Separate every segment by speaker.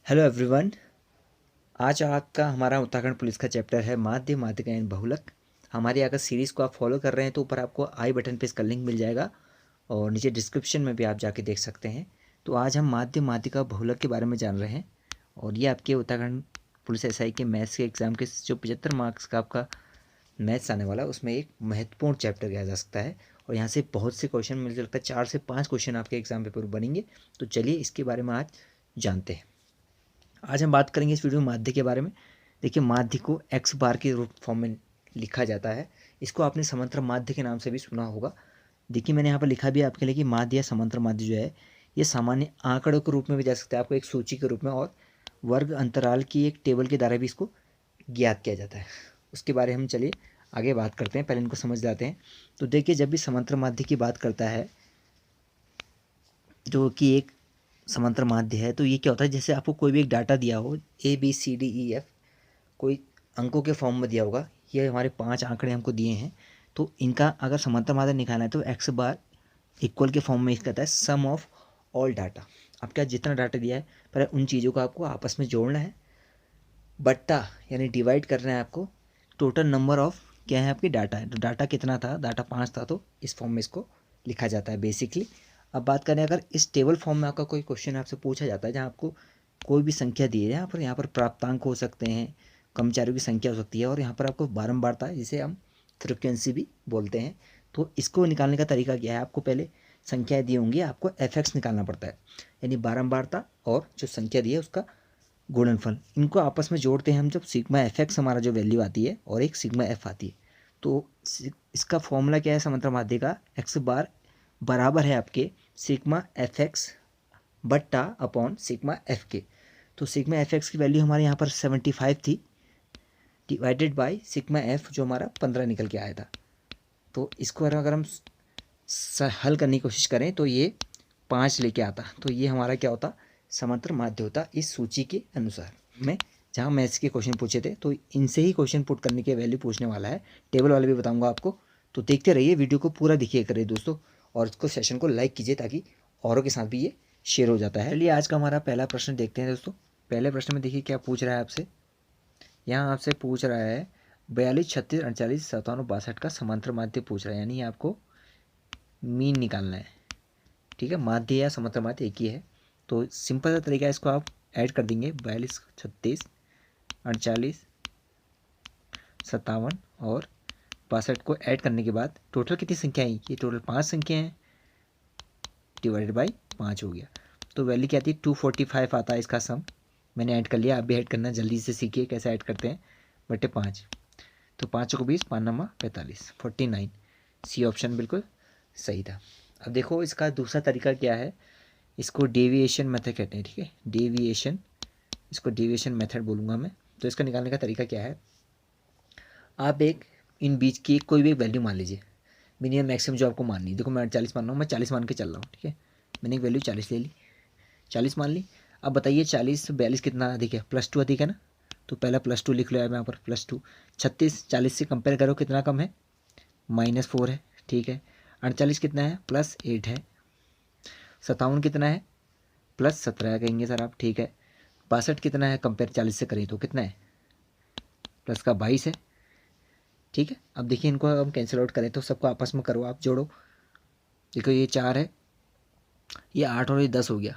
Speaker 1: Hello everyone. आज आपका हमारा उत्तराखंड पुलिस का चैप्टर है माध्य, माध्यिका एंड बहुलक। हमारी अगर सीरीज़ को आप फॉलो कर रहे हैं तो ऊपर आपको आई बटन पे इसका लिंक मिल जाएगा और नीचे डिस्क्रिप्शन में भी आप जाके देख सकते हैं। तो आज हम माध्य, माध्यिका, बहुलक के बारे में जान रहे हैं और ये आपके उत्तराखंड पुलिस एसआई के मैथ्स के एग्ज़ाम के जो 75 मार्क्स का आपका मैथ्स आने वाला है उसमें एक महत्वपूर्ण चैप्टर कहा जा सकता है और यहाँ से बहुत से क्वेश्चन मुझे लगता है 4 से 5 क्वेश्चन आपके एग्ज़ाम पेपर में बनेंगे। तो चलिए इसके बारे में आज जानते हैं। आज हम बात करेंगे इस वीडियो में माध्य के बारे में। देखिए, माध्य को एक्स बार के रूप फॉर्म में लिखा जाता है। इसको आपने समांतर माध्य के नाम से भी सुना होगा। देखिए, मैंने यहाँ पर लिखा भी है आपके लिए कि माध्य या समांतर माध्य जो है ये सामान्य आंकड़ों के रूप में भी जा सकता है, आपको एक सूची के रूप में, और वर्ग अंतराल की एक टेबल के द्वारा भी इसको ज्ञात किया जाता है। उसके बारे में हम चलिए आगे बात करते हैं, पहले इनको समझ जाते हैं। तो देखिए, जब भी समांतर माध्य की बात करता है जो कि एक समांतर माध्य है, तो ये क्या होता है, जैसे आपको कोई भी एक डाटा दिया हो ABCDEF, कोई अंकों के फॉर्म में दिया होगा, ये हमारे 5 आंकड़े हमको दिए हैं, तो इनका अगर समांतर माध्य निकालना है तो एक्स बार इक्वल के फॉर्म में इसका कहता है सम ऑफ ऑल डाटा। आपके पास जितना डाटा दिया है पर उन चीज़ों को आपको आपस में जोड़ना है, बट्टा यानी डिवाइड करना है आपको टोटल नंबर ऑफ क्या है आपकी डाटा है। तो डाटा कितना था, डाटा 5 था, तो इस फॉर्म में इसको लिखा जाता है बेसिकली। अब बात करें, अगर इस टेबल फॉर्म में आपका कोई क्वेश्चन आपसे पूछा जाता है जहाँ आपको कोई भी संख्या दी है, यहाँ पर प्राप्तांक हो सकते हैं, कर्मचारियों की संख्या हो सकती है, और यहाँ पर आपको बारंबारता है जिसे हम फ्रिक्वेंसी भी बोलते हैं। तो इसको निकालने का तरीका क्या है, आपको पहले संख्याएँ दी होंगी, आपको FX निकालना पड़ता है, यानी बारंबारता और जो संख्या दी है उसका गुणनफल। इनको आपस में जोड़ते हैं हम जब सिग्मा FX हमारा जो वैल्यू आती है और एक सिग्मा F आती है। तो इसका फॉर्मूला क्या है समांतर माध्य का, एक्स बार बराबर है आपके सिग्मा FX बट्टा अपॉन सिग्मा एफ के। तो सिग्मा FX की वैल्यू हमारे यहाँ पर 75 थी, डिवाइडेड बाय सिग्मा F जो हमारा 15 निकल के आया था। तो इसको अगर हम हल करने की कोशिश करें तो ये 5 लेके आता, तो ये हमारा क्या होता, समांतर माध्य होता इस सूची के अनुसार। मैं जहाँ मैथ्स के क्वेश्चन पूछे थे तो इनसे ही क्वेश्चन पुट करने के वैल्यू पूछने वाला है, टेबल वाले भी बताऊंगा आपको। तो देखते रहिए, वीडियो को पूरा देखिए करिए दोस्तों, और इसको सेशन को लाइक कीजिए ताकि औरों के साथ भी ये शेयर हो जाता है। चलिए आज का हमारा पहला प्रश्न देखते हैं दोस्तों। पहले प्रश्न में देखिए क्या पूछ रहा है आपसे। यहाँ आपसे पूछ रहा है 42, 36, 48, 57, 62 का समांतर माध्य पूछ रहा है, यानी आपको मीन निकालना है। ठीक है, माध्य या समांतर माध्य एक ही है। तो सिंपल सा तरीका है, इसको आप ऐड कर देंगे 42, 36, 48, 57 और 62 को ऐड करने के बाद टोटल कितनी संख्या आई, ये टोटल 5 संख्या हैं, डिवाइडेड बाई 5 हो गया। तो वैल्यू क्या आती है, 245 आता है इसका सम। मैंने ऐड कर लिया, आप भी ऐड करना, जल्दी से सीखिए कैसे ऐड करते हैं, बटे 5। तो 5 को 20, 5 नमा 45, 49। सी ऑप्शन बिल्कुल सही था। अब देखो इसका दूसरा तरीका क्या है, इसको डेविएशन मेथड कहते हैं। ठीक है, डेविएशन, इसको डेविएशन मेथड बोलूँगा मैं। तो इसका निकालने का तरीका क्या है, आप एक इन बीच की कोई भी वैल्यू मान लीजिए, मिनिमम मैक्सिमम जो आपको माननी है। देखो मैं 40 मान रहा हूँ, मैं 40 मान के चल रहा हूँ। ठीक है, मैंने एक वैल्यू 40 ले ली, 40 मान ली। अब बताइए 40 से 42 कितना अधिक है, +2 अधिक है ना, तो पहला +2 लिख लो यार यहाँ पर, +2। 36 40 से कंपेयर करो कितना कम है, -4 है। ठीक है, 48 कितना है, +8 है। 57 कितना है, +17 कहेंगे सर आप। ठीक है, 62 कितना है, कंपेयर 40 से करें तो कितना है, प्लस का 22 है। ठीक है, अब देखिए इनको हम कैंसिल आउट करें तो सबको आपस में करो, आप जोड़ो। देखो ये 4 है, ये 8 और ये 10 हो गया,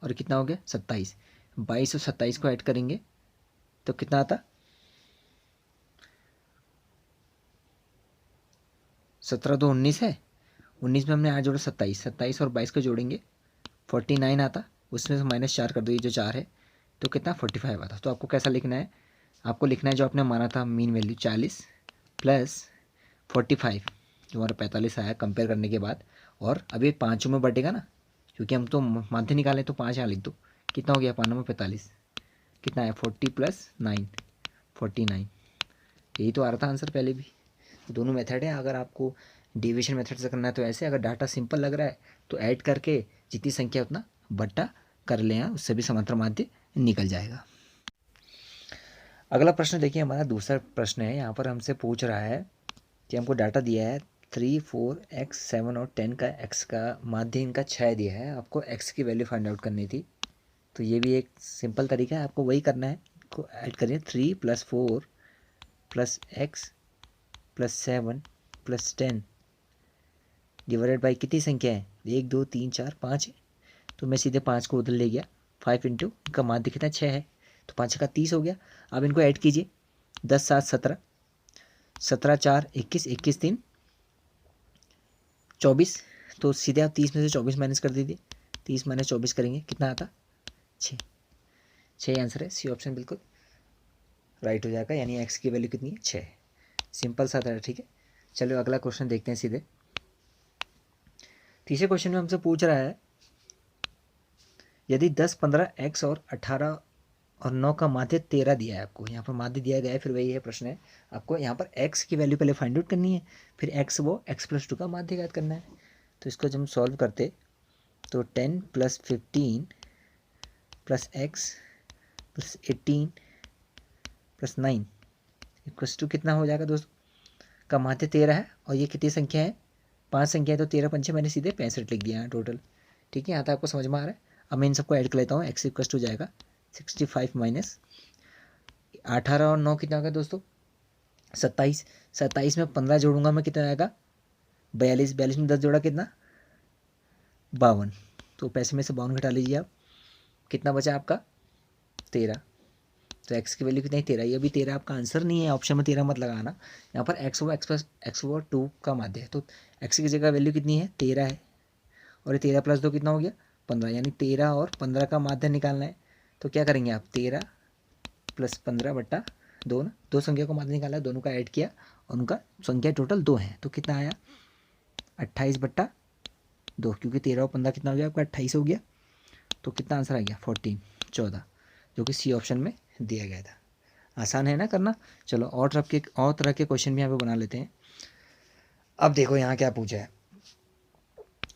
Speaker 1: और कितना हो गया 27। 22 और 27 को ऐड करेंगे तो कितना आता, 17 तो 19 है, 19 में हमने 8 जोड़ा 27, 27 और 22 को जोड़ेंगे 49 आता, उसमें से -4 कर दो, ये जो 4 है, तो कितना 45 आता। तो आपको कैसा लिखना है, आपको लिखना है जो आपने माना था मीन वैल्यू 40 + 45 जो हमारा 45 आया कंपेयर करने के बाद, और अब ये 5 में बटेगा ना, क्योंकि हम तो माध्य निकालें तो 5 यहाँ लिख दो, कितना हो गया 5 में 45, कितना है 40 + 9, 49। यही तो आ रहा था आंसर पहले भी। दोनों मेथड है, अगर आपको डिविजन मेथड से करना है तो ऐसे, अगर डाटा सिंपल लग रहा है तो ऐड करके जितनी संख्या उतना बट्टा कर लें, उससे भी समांतर माध्य निकल जाएगा। अगला प्रश्न देखिए, हमारा दूसरा प्रश्न है। यहाँ पर हमसे पूछ रहा है कि हमको डाटा दिया है 3, 4, x, 7 और 10 का x का माध्य इनका 6 दिया है, आपको x की वैल्यू फाइंड आउट करनी थी। तो ये भी एक सिंपल तरीका है, आपको वही करना है, को ऐड करिए 3 + 4 + x + 7 + 10 डिवाइडेड बाई कितनी संख्या है, 1 2 3 4 5 है, तो मैं सीधे 5 को उधर ले गया, 5 इंटू इनका माध्य कितना 6 है, तो 5 का 30 हो गया। अब इनको ऐड कीजिए, 10 7 17, 17 4 21, 21 3 24, तो सीधे आप 30 में से 24 माइनस कर दीजिए, 30 - 24 करेंगे कितना आता, 6। 6 आंसर है, सी ऑप्शन बिल्कुल राइट हो जाएगा, यानी एक्स की वैल्यू कितनी है, 6। सिंपल सा था, ठीक है। चलो अगला क्वेश्चन देखते हैं सीधे। तीसरे क्वेश्चन में हमसे पूछ रहा है, यदि 10 15 x और 18 और 9 का माध्य 13 दिया है आपको, यहाँ पर माध्य दिया गया है, फिर वही है प्रश्न है, आपको यहाँ पर x की वैल्यू पहले फाइंड आउट करनी है, फिर x वो x + 2 का माध्य ज्ञात करना है। तो इसको जब हम सॉल्व करते तो 10 + 15 + x + 18 + 9 = कितना हो जाएगा दोस्तों, का माध्य 13 है, और ये कितनी संख्या है, 5 संख्या है, तो 13 पंचे मैंने सीधे 65 लिख दिया है टोटल, ठीक है। यहाँ तक आपको समझ में आ रहा है। अब मैं इन सबको ऐड कर लेता हूँ, x = हो जाएगा 65 - 18 और 9 कितना होगा दोस्तों, 27, 27 में 15 जोड़ूंगा मैं, कितना आएगा 42, 42 में 10 जोड़ा कितना 52, तो पैसे में से 52 घटा लीजिए आप, कितना बचा आपका 13, तो x की वैल्यू कितनी है 13, ये भी 13 आपका आंसर नहीं है, ऑप्शन में 13 मत लगाना, यहाँ पर x/2 का माध्य है, तो x की जगह वैल्यू कितनी है 13 है, और ये 13 + 2 कितना हो गया 15, यानी 13 और 15 का माध्य निकालना है। तो क्या करेंगे आप, 13 + 15/2 ना, दो संख्या को माध्य निकाला, दोनों का ऐड किया, और उनका संख्या टोटल 2 है, तो कितना आया 28/2, क्योंकि 13 और 15 कितना हो गया आपका 28 हो गया, तो कितना आंसर आ गया 14, जो कि सी ऑप्शन में दिया गया था। आसान है ना करना। चलो और तरह के क्वेश्चन भी यहाँ पे बना लेते हैं। अब देखो यहाँ क्या पूछा है,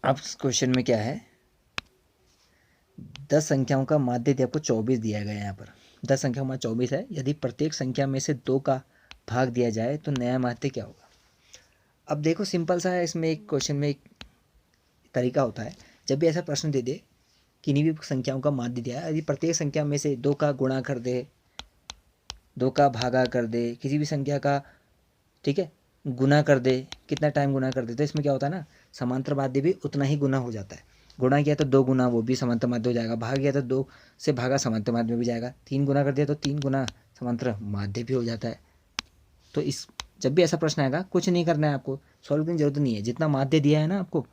Speaker 1: अब क्वेश्चन में क्या है, 10 संख्याओं का माध्य आपको 24 दिया गया है, यहाँ पर 10 संख्याओं में 24 है, यदि प्रत्येक संख्या में से 2 का भाग दिया जाए तो नया माध्य क्या होगा। अब देखो सिंपल सा है, इसमें एक क्वेश्चन में एक तरीका होता है, जब भी ऐसा प्रश्न दे दे, किन्हीं भी संख्याओं का माध्य दिया है, यदि प्रत्येक संख्या में से 2 का गुणा कर दे, 2 का भागा कर दे, किसी भी संख्या का, ठीक है, गुना कर दे, कितना टाइम गुना कर दे, तो इसमें क्या होता है ना, समांतर माध्य भी उतना ही गुना हो जाता है। गुणा किया तो 2 गुना वो भी समांतर माध्य हो जाएगा, भाग किया तो 2 से भागा समांतर माध्य में भी जाएगा, 3 गुना कर दिया तो 3 गुना समांतर माध्य भी हो जाता है। तो इस जब भी ऐसा प्रश्न आएगा, कुछ नहीं करना है आपको, सॉल्व करने की जरूरत नहीं है, जितना माध्य दिया है ना आपको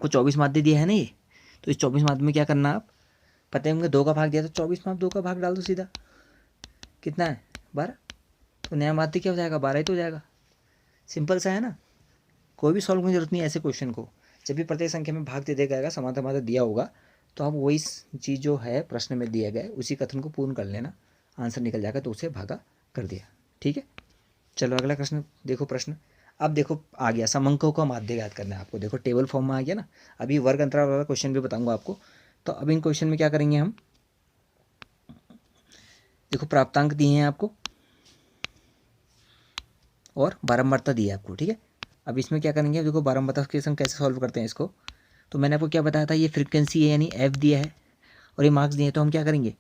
Speaker 1: 24 माध्य दिया है ना ये, तो इस 24 माध्य में क्या करना, आप पता है होंगे 2 का भाग दिया, तो 24 में आप 2 का भाग डाल दो सीधा, कितना है 12, तो नया माध्य क्या हो जाएगा 12 ही तो हो जाएगा। सिंपल सा है ना, कोई भी सॉल्व करने की जरूरत नहीं है ऐसे क्वेश्चन को। जब भी प्रत्येक संख्या में भाग दे देगा, समांतर माध्य दिया होगा, तो आप वही चीज़ जो है प्रश्न में दिया गया है उसी कथन को पूर्ण कर लेना, आंसर निकल जाएगा, तो उसे भागा कर दिया, ठीक है। चलो अगला प्रश्न देखो, प्रश्न अब देखो आ गया, समअंकों का माध्य ज्ञात करना है आपको, देखो टेबल फॉर्म में आ गया ना। अभी वर्ग अंतराल वाला क्वेश्चन भी बताऊंगा आपको। तो अब इन क्वेश्चन में क्या करेंगे हम, देखो प्राप्तांक दिए हैं आपको और बारंबारता दी है आपको, ठीक है। अब इसमें क्या करेंगे, देखो बारंबारता के हम कैसे सॉल्व करते हैं इसको, तो मैंने आपको क्या बताया था, ये फ्रीक्वेंसी है यानी एफ दिया है और ये मार्क्स दिए हैं, तो हम क्या करेंगे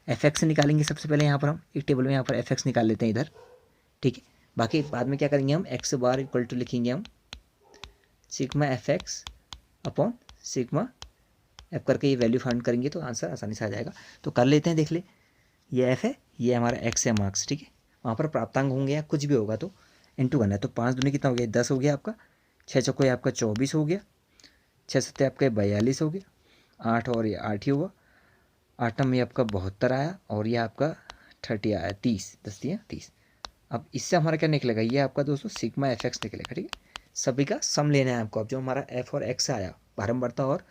Speaker 1: एफ एक्स निकालेंगे सबसे पहले, यहाँ पर हम एक टेबल में यहाँ पर एफ एक्स निकाल लेते हैं इधर, ठीक है। बाकी बाद में क्या करेंगे हम एक्स बार इक्वल टू लिखेंगे हम sigma F x upon sigma F करके ये वैल्यू फाइंड करेंगे, तो आंसर आसानी से आ जाएगा। तो कर लेते हैं, देख ले, ये एफ है, ये हमारा एक्स है मार्क्स, ठीक है। वहाँ पर प्राप्तांक होंगे या कुछ भी होगा तो इंटू करना है, तो 5 दूनी कितना हो गया 10 हो गया आपका, 6 चौको आपका 24 हो गया, 6 सत्ते आपका 42 हो गया, 8 और ये 8 ही हुआ, 8 में आपका 72 आया, और ये आपका 30 आया, 30 10 दिया 30। अब इससे हमारा क्या निकलेगा, ये आपका दोस्तों सिग्मा एफ एक्स निकलेगा, ठीक है। सभी का सम लेना है आपको, अब जो हमारा एफ और एक्स आया बारंबारता और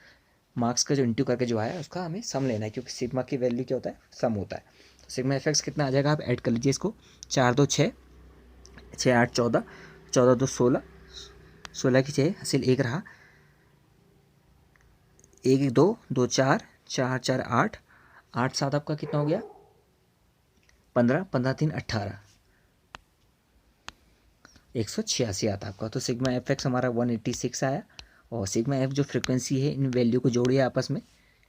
Speaker 1: मार्क्स का जो इंटू करके जो आया उसका हमें सम लेना है, क्योंकि सिग्मा की वैल्यू क्या होता है सम होता है। तो सिग्मा एफ एक्स कितना आ जाएगा, आप ऐड कर लीजिए इसको, 4 2 6, 6 8 14, 14 2 16, 16 की 6 हासिल 1 रहा, 1 2 2 4, 4 4 8, 8 7 आपका कितना हो गया 15, 15 3 18, 186 आता आपका। तो सिग्मा एफ एक्स हमारा 186 आया, और सिग्मा एफ जो फ्रिक्वेंसी है, इन वैल्यू को जोड़िए आपस में,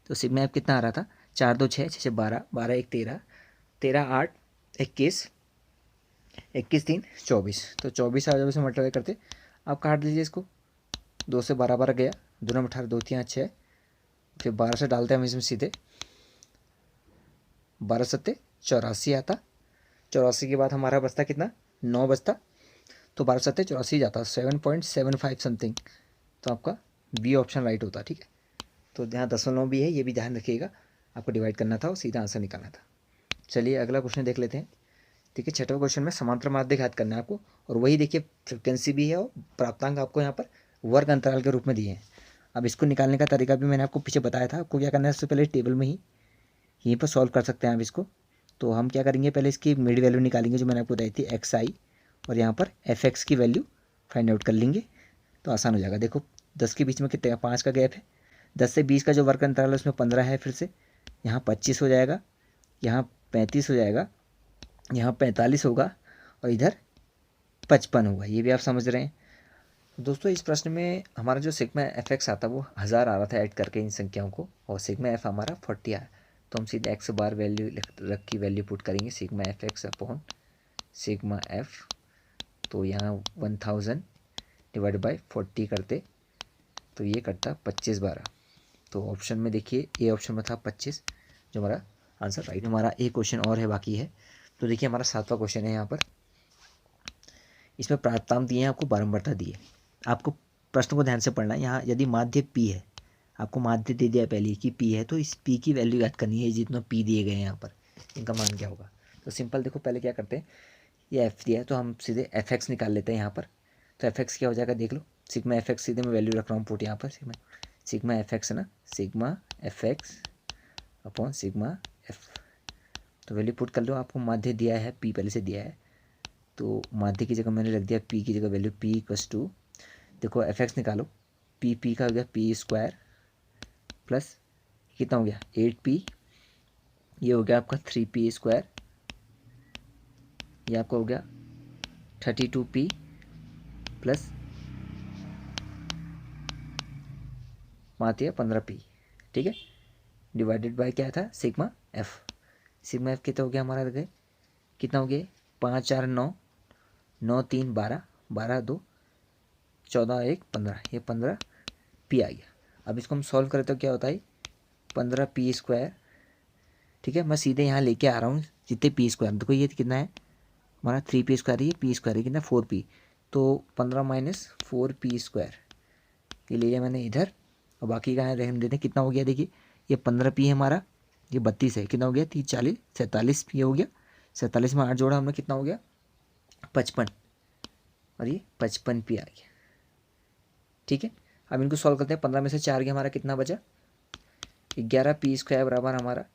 Speaker 1: तो सिग्मा एफ कितना आ रहा था 4 2 6 6 6 12, 12 1 13, 13 8 21, 21 3 24। तो 24 जब इसे मल्टीप्लाई करते आप काट दीजिए इसको। 2 से 12 12 गया, 2 9 18, 2 3 6, फिर 12 से डालते हैं हम इसमें सीधे, 12 सत्ते 84 आता। 84 के बाद हमारा बचता कितना, 9 बचता, तो 12 सत्ते 84 जाता, 7.75 समथिंग। तो आपका बी ऑप्शन राइट होता। ठीक है, तो यहाँ 0.9 भी है, ये भी ध्यान रखिएगा, आपको डिवाइड करना था और सीधा आंसर निकालना था। चलिए अगला क्वेश्चन देख लेते हैं। ठीक है, छठवें क्वेश्चन में समांतर माध्य याद करना है आपको, और वही देखिए फ्रिक्वेंसी भी है और प्राप्तांक आपको यहाँ पर वर्ग अंतराल के रूप में दिए हैं। अब इसको निकालने का तरीका भी मैंने आपको पीछे बताया था। आपको क्या करना है, सबसे पहले टेबल में ही यहीं पर सॉल्व कर सकते हैं आप इसको। तो हम क्या करेंगे, पहले इसकी मिड वैल्यू निकालेंगे जो मैंने आपको बताई थी XI, और यहाँ पर FX की वैल्यू फाइंड आउट कर लेंगे, तो आसान हो जाएगा। देखो 10 के बीच में कितने का 5 का गैप है, 10 से 20 का जो वर्ग अंतराल है उसमें 15 है, फिर से यहाँ 25 हो जाएगा, यहाँ 35 हो जाएगा, यहाँ 45 होगा, और इधर 55 होगा। ये भी आप समझ रहे हैं दोस्तों। इस प्रश्न में हमारा जो सिग्मा FX आता वो 1000 आ रहा था ऐड करके इन संख्याओं को, और सिग्मा F हमारा 40 आया। तो हम सीधे x बार वैल्यू रख की वैल्यू पुट करेंगे, sigma FX upon sigma F। तो यहाँ 1000 डिवाइड बाई 40 करते तो ये करता 25 12। तो ऑप्शन में देखिए ए ऑप्शन में था 25, जो हमारा आंसर राइट। हमारा एक क्वेश्चन और है बाकी है। तो देखिए हमारा 7वां क्वेश्चन है यहाँ पर। इसमें प्राप्तांक दिए हैं, आपको बारंबारता दी है। आपको प्रश्न को ध्यान से पढ़ना है। यहाँ यदि माध्य P है, आपको माध्य दे दिया पहले कि P है, तो इस P की वैल्यू याद करनी है। जितना P दिए गए हैं यहाँ पर, इनका मान क्या होगा। तो सिंपल देखो, पहले क्या करते हैं, ये F दिया है तो हम सीधे FX निकाल लेते हैं यहाँ पर। तो FX क्या हो जाएगा देख लो, सिग्मा FX सीधे मैं वैल्यू रख रहा हूँ पुट यहाँ पर, सिग्मा FX है ना, sigma FX upon sigma F। तो वैल्यू पुट कर लो, आपको माध्य दिया है P पहले से दिया है, तो माध्य की जगह मैंने रख दिया P की जगह वैल्यू P इक्वस टू, देखो FX निकालो, P का हो गया P स्क्वायर प्लस कितना हो गया 8P, ये हो गया आपका 3P स्क्वायर, ये आपका हो गया 32P प्लस 15P। ठीक है, डिवाइडेड बाय क्या था, सिग्मा F। सिग्मा F कितना हो गया हमारा, गए कितना हो गया 5 4 9, 9 3 12, 12 2 14 1 15, ये 15P आ गया। अब इसको हम सॉल्व करें तो क्या होता है 15P स्क्वायर। ठीक है, मैं सीधे यहाँ लेके आ रहा हूँ जितने P स्क्वायर, देखो ये कितना है हमारा 3P स्क्वायर, ये P स्क्वायर है कितना 4P, तो 15 माइनस 4P स्क्वायर ये ले लिया मैंने इधर, और बाकी का रहने देते हैं। कितना हो गया देखिए, ये 15P है हमारा, ये 32 है, कितना हो गया 30 40 47, ये हो गया 47 में 8 जोड़ा हमने, कितना हो गया 55, और ये 55P आ गया। ठीक है, अब इनको सॉल्व करते हैं। 15 में से 4 गया हमारा, कितना बचा 11P स्क्वायर बराबर हमारा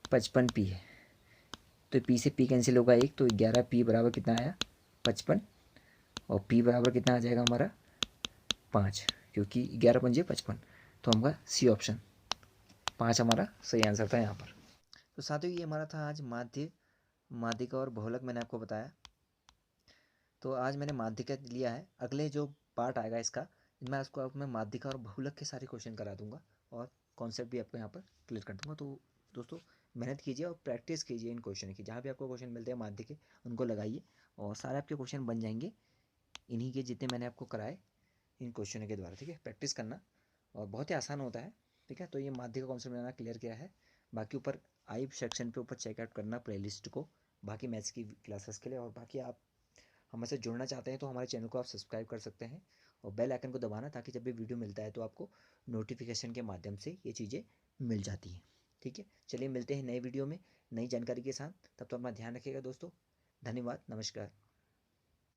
Speaker 1: 55P है। तो P से P कैंसिल होगा 1, तो 11P बराबर कितना आया 55, और P बराबर कितना आ जाएगा हमारा 5, क्योंकि 11 पंजे 55। तो हमारा सी ऑप्शन 5 हमारा सही आंसर था यहाँ पर। तो साथियों ये हमारा था आज माध्यिका और बहुलक मैंने आपको बताया। तो आज मैंने माध्यिका लिया है, अगले जो पार्ट आएगा इसका, मैं उसको मैं माध्यिका और बहुलक के सारे क्वेश्चन करा दूंगा और कॉन्सेप्ट भी आपको यहाँ पर क्लियर कर दूंगा। तो दोस्तों मेहनत कीजिए और प्रैक्टिस कीजिए इन क्वेश्चन की, जहाँ भी आपको क्वेश्चन मिलते हैं माध्य के उनको लगाइए और सारे आपके क्वेश्चन बन जाएंगे इन्हीं के जितने मैंने आपको कराए इन क्वेश्चनों के द्वारा। ठीक है, प्रैक्टिस करना और बहुत ही आसान होता है। ठीक है, तो ये माध्य का कॉन्सेप्ट मैंने क्लियर किया है। बाकी ऊपर आई सेक्शन पे ऊपर चेकआउट करना प्लेलिस्ट को, बाकी मैथ्स की क्लासेस के लिए। और बाकी आप हमसे जुड़ना चाहते हैं तो हमारे चैनल को आप सब्सक्राइब कर सकते हैं और बेल आइकन को दबाना, ताकि जब भी वीडियो मिलता है तो आपको नोटिफिकेशन के माध्यम से ये चीज़ें मिल जाती हैं। ठीक है, चलिए मिलते हैं नए वीडियो में नई जानकारी के साथ, तब तो अपना ध्यान रखिएगा दोस्तों। धन्यवाद, नमस्कार।